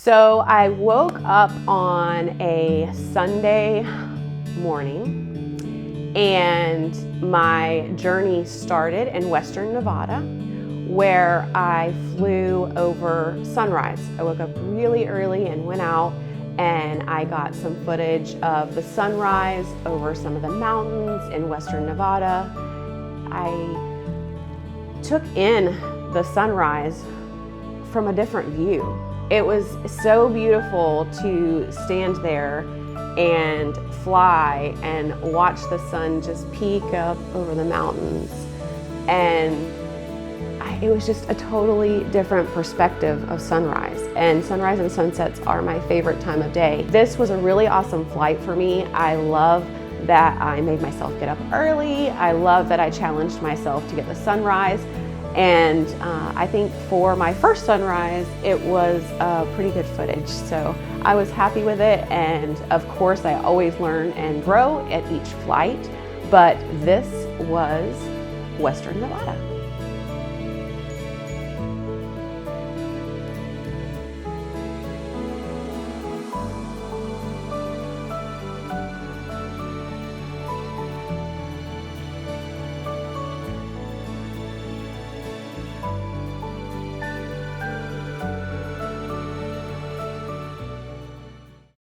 So I woke up on a Sunday morning and my journey started in Western Nevada, where I flew over sunrise. I woke up really early and went out and I got some footage of the sunrise over some of the mountains in Western Nevada. I took in the sunrise from a different view. It was so beautiful to stand there and fly and watch the sun just peek up over the mountains. And it was just a totally different perspective of sunrise. And sunrise and sunsets are my favorite time of day. This was a really awesome flight for me. I love that I made myself get up early. I love that I challenged myself to get the sunrise. And I think for my first sunrise, it was pretty good footage. So I was happy with it. And of course, I always learn and grow at each flight. But this was Western Nevada.